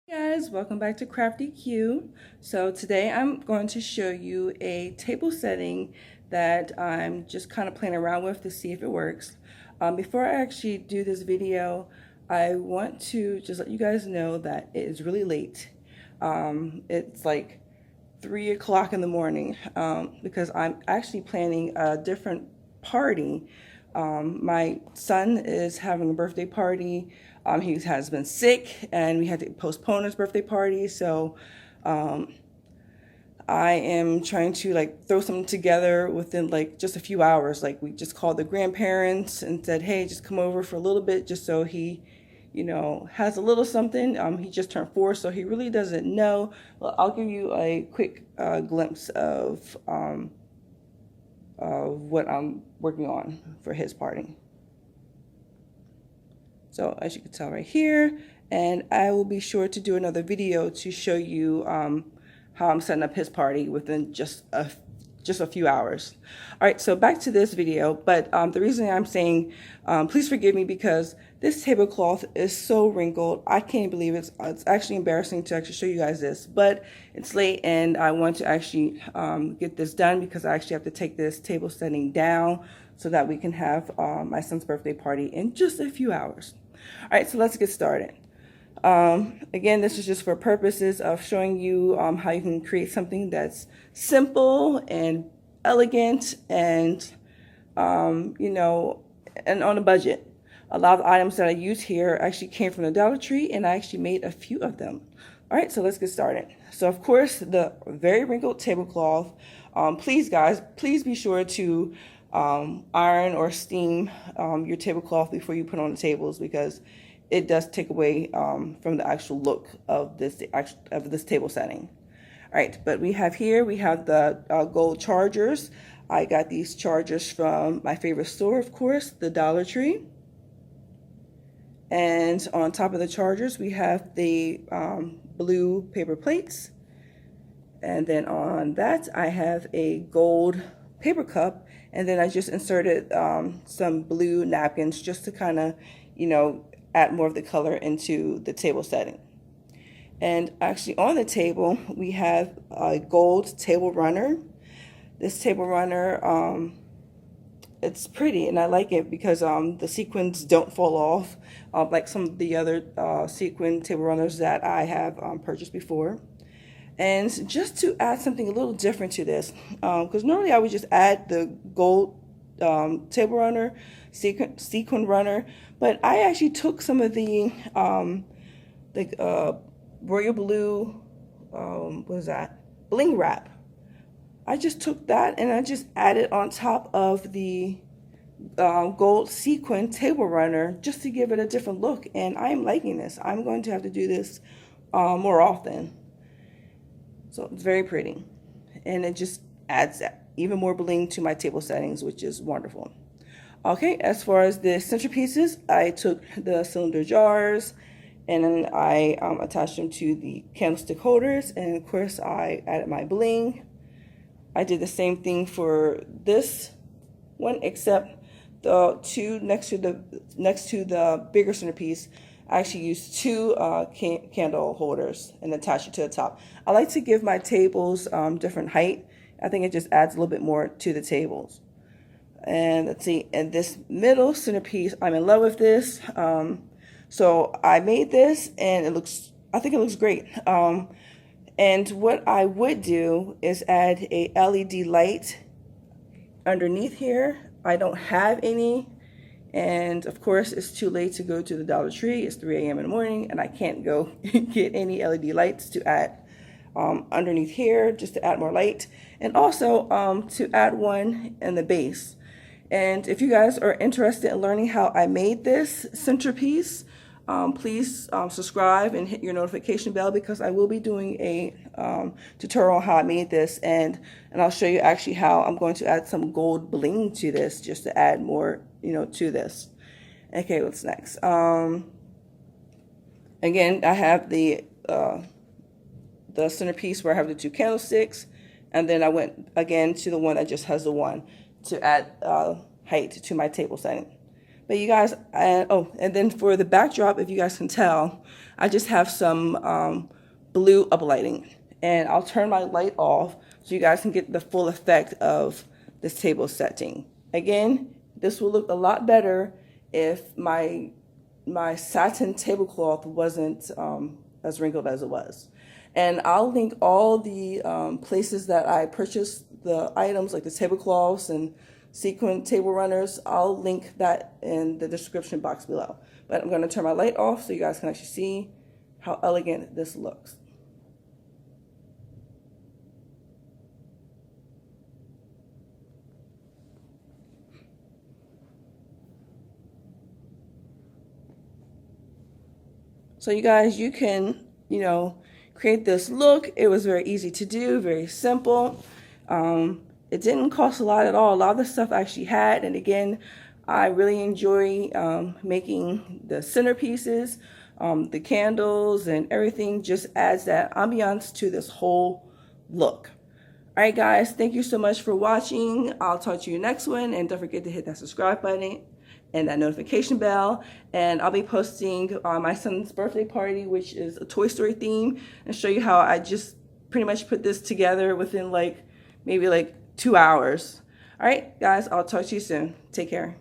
Guys, welcome back to Crafty Q. So today I'm going to show you a table setting that I'm just kind of playing around with to see if it works. Before I actually do this video, I want to just let you guys know that it is really late. It's like 3 o'clock in the morning because I'm actually planning a different party. My son is having a birthday party. He has been sick and we had to postpone his birthday party. So I am trying to like throw something together within like just a few hours. Like we just called the grandparents and said, hey, just come over for a little bit just so he, you know, has a little something. He just turned 4, so he really doesn't know. Well, I'll give you a quick glimpse of what I'm working on for his party. So as you can tell right here, and I will be sure to do another video to show you how I'm setting up his party within just a few hours. All right, so back to this video, but the reason I'm saying please forgive me because this tablecloth is so wrinkled. I can't believe it. It's actually embarrassing to actually show you guys this, but it's late and I want to actually get this done because I actually have to take this table setting down so that we can have my son's birthday party in just a few hours. All right, so let's get started. Again, this is just for purposes of showing you how you can create something that's simple and elegant and, you know, and on a budget. A lot of the items that I use here actually came from the Dollar Tree and I actually made a few of them. All right, so let's get started. So of course, the very wrinkled tablecloth. Please guys, please be sure to iron or steam your tablecloth before you put on the tables because it does take away from the actual look of this table setting. All right, but we have the gold chargers. I got these chargers from my favorite store, of course, the Dollar Tree. And on top of the chargers, we have the blue paper plates. And then on that, I have a gold paper cup. And then I just inserted some blue napkins just to kind of, you know, add more of the color into the table setting. And actually on the table, we have a gold table runner. This table runner, it's pretty and I like it because the sequins don't fall off like some of the other sequin table runners that I have purchased before. And just to add something a little different to this, because normally I would just add the gold table runner, sequin runner, but I actually took some of the royal blue, what is that? Bling wrap. I just took that and I just added on top of the gold sequin table runner just to give it a different look. And I am liking this. I'm going to have to do this more often. So it's very pretty. And it just adds even more bling to my table settings, which is wonderful. Okay, as far as the centerpieces, I took the cylinder jars and then I attached them to the candlestick holders. And of course, I added my bling. I did the same thing for this one, except the two next to the bigger centerpiece. I actually used 2 candle holders and attached it to the top. I like to give my tables different height. I think it just adds a little bit more to the tables. And let's see, and this middle centerpiece, I'm in love with this. So I made this and I think it looks great. And what I would do is add a LED light underneath here. I don't have any. And of course, it's too late to go to the Dollar Tree. It's 3 a.m. in the morning and I can't go get any LED lights to add underneath here just to add more light. And also to add one in the base. And if you guys are interested in learning how I made this centerpiece, please subscribe and hit your notification bell because I will be doing a tutorial on how I made this, and I'll show you actually how I'm going to add some gold bling to this just to add more, you know, to this. Okay, what's next? Again, I have the centerpiece where I have the 2 candlesticks, and then I went again to the one that just has the one to add height to my table setting. But you guys, and then for the backdrop, if you guys can tell, I just have some blue uplighting. And I'll turn my light off so you guys can get the full effect of this table setting. Again, this will look a lot better if my satin tablecloth wasn't as wrinkled as it was. And I'll link all the places that I purchased the items, like the tablecloths and sequin table runners. I'll link that in the description box below. But I'm going to turn my light off so you guys can actually see how elegant this looks. So you guys, you can, create this look. It was very easy to do, very simple. It didn't cost a lot at all. A lot of the stuff I actually had. And again, I really enjoy making the centerpieces, the candles and everything just adds that ambiance to this whole look. All right, guys, thank you so much for watching. I'll talk to you next one. And don't forget to hit that subscribe button and that notification bell. And I'll be posting my son's birthday party, which is a Toy Story theme, and show you how I just pretty much put this together within maybe 2 hours. All right, guys, I'll talk to you soon. Take care.